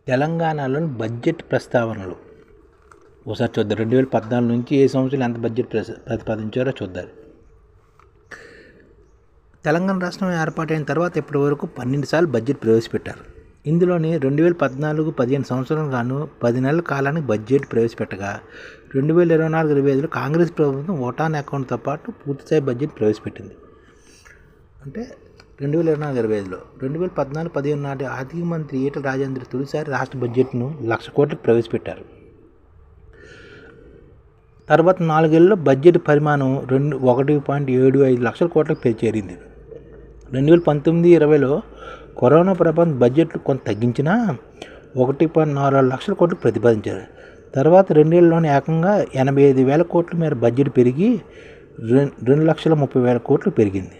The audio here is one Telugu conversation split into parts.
తెలంగాణలోని బడ్జెట్ ప్రస్తావనలు ఒకసారి చూద్దాం. 2014 నుంచి ఏ సంవత్సరం ఎంత బడ్జెట్ ప్రతిపాదించారో చూద్దాం. తెలంగాణ రాష్ట్రం ఏర్పాటైన తర్వాత ఇప్పటి వరకు 12 సార్లు బడ్జెట్ ప్రవేశపెట్టారు. ఇందులోని 2014-15 సంవత్సరం గాను 10 నెలల కాలానికి బడ్జెట్ ప్రవేశపెట్టగా 2024-25లో కాంగ్రెస్ ప్రభుత్వం ఓటాన్ అకౌంట్తో పాటు పూర్తిస్థాయి బడ్జెట్ ప్రవేశపెట్టింది. అంటే 2024-25లో 2014-15 నాటి ఆర్థిక మంత్రి ఈటల రాజేందర్ తొలిసారి రాష్ట్ర బడ్జెట్ను 1,00,000 కోట్లకు ప్రవేశపెట్టారు. తర్వాత 4 ఏళ్లలో బడ్జెట్ పరిమాణం 1.75 లక్షల కోట్లకు చేరింది. 2019-20లో కరోనా ప్రభావం బడ్జెట్లు కొంత తగ్గించినా 1.46 లక్షల కోట్లకు ప్రతిపాదించారు. తర్వాత 2 ఏళ్లలోనే ఏకంగా 85,000 కోట్ల మేర బడ్జెట్ పెరిగి 2,30,000 కోట్లు పెరిగింది.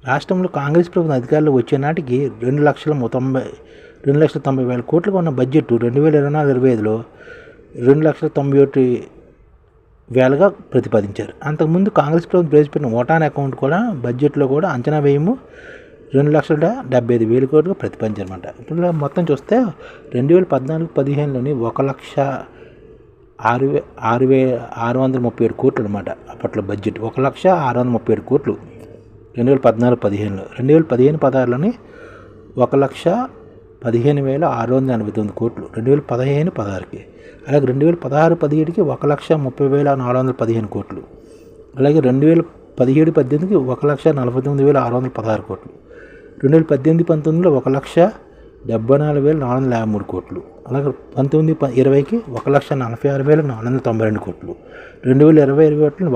రాష్ట్రంలో కాంగ్రెస్ ప్రభుత్వం అధికారంలో వచ్చే నాటికి 2,90,000 కోట్లుగా ఉన్న బడ్జెట్ 2024-25లో 2,91,000గా ప్రతిపాదించారు. అంతకుముందు కాంగ్రెస్ ప్రభుత్వం ప్రవేశపెట్టిన ఓటాన్ అకౌంట్ కూడా బడ్జెట్లో కూడా అంచనా వ్యయము 2,75,000 కోట్లుగా ప్రతిపాదించారన్నమాట. ఇప్పుడు మొత్తం చూస్తే 2014-15లోని 1,06,637 కోట్లు అనమాట. అప్పట్లో బడ్జెట్ 1,06,637 కోట్లు 2014-15లో. 2015-16లోని 1,15,689 కోట్లు 2015-16కి. అలాగే 2016-17కి 1,30,415 కోట్లు. అలాగే 2017-18కి 1,49,616 కోట్లు. 2018-19లో 1,74,453 కోట్లు. అలాగే 19-20కి 1,46,492 కోట్లు. 2020-21లో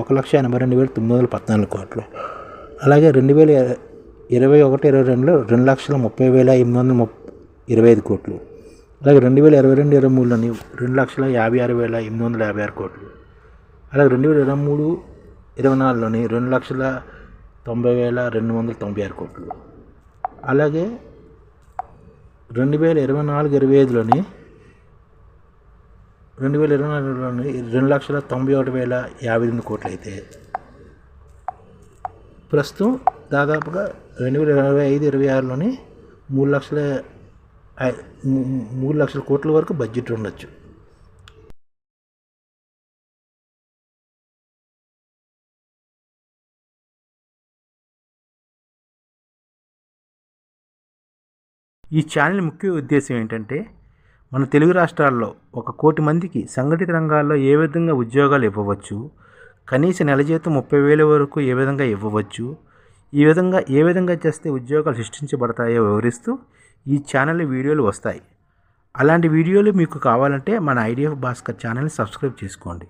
1,82,914 కోట్లు. అలాగే 2021-22లో 2,30,825 కోట్లు. అలాగే 2022-23లోని 2,56,856 కోట్లు. అలాగే 2023-24లోని 2,90,296 కోట్లు. అలాగే 2024-25లోని 2,91,058 కోట్లు అయితే ప్రస్తుతం దాదాపుగా 2025-26లోని 3,00,000 కోట్ల వరకు బడ్జెట్ ఉండొచ్చు. ఈ ఛానల్ ముఖ్య ఉద్దేశం ఏంటంటే మన తెలుగు రాష్ట్రాల్లో 1 కోటి మందికి సంఘటిత రంగాల్లో ఏ విధంగా ఉద్యోగాలు ఇవ్వవచ్చు, కనీస నెల జీతం 30,000 వరకు ఏ విధంగా ఇవ్వవచ్చు, ఏ విధంగా చేస్తే ఉద్యోగాలు సృష్టించబడతాయో వివరిస్తూ ఈ ఛానల్ వీడియోలు వస్తాయి. అలాంటి వీడియోలు మీకు కావాలంటే మన ఐడిఎఫ్ భాస్కర్ ఛానల్ని సబ్స్క్రైబ్ చేసుకోండి.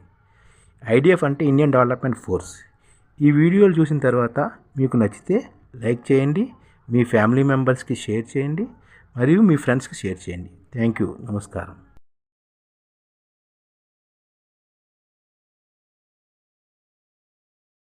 ఐడిఎఫ్ అంటే ఇండియన్ డెవలప్మెంట్ ఫోర్స్. ఈ వీడియోలు చూసిన తర్వాత మీకు నచ్చితే లైక్ చేయండి, మీ ఫ్యామిలీ మెంబర్స్కి షేర్ చేయండి, మరియు మీ ఫ్రెండ్స్కి షేర్ చేయండి. Thank you. నమస్కారం.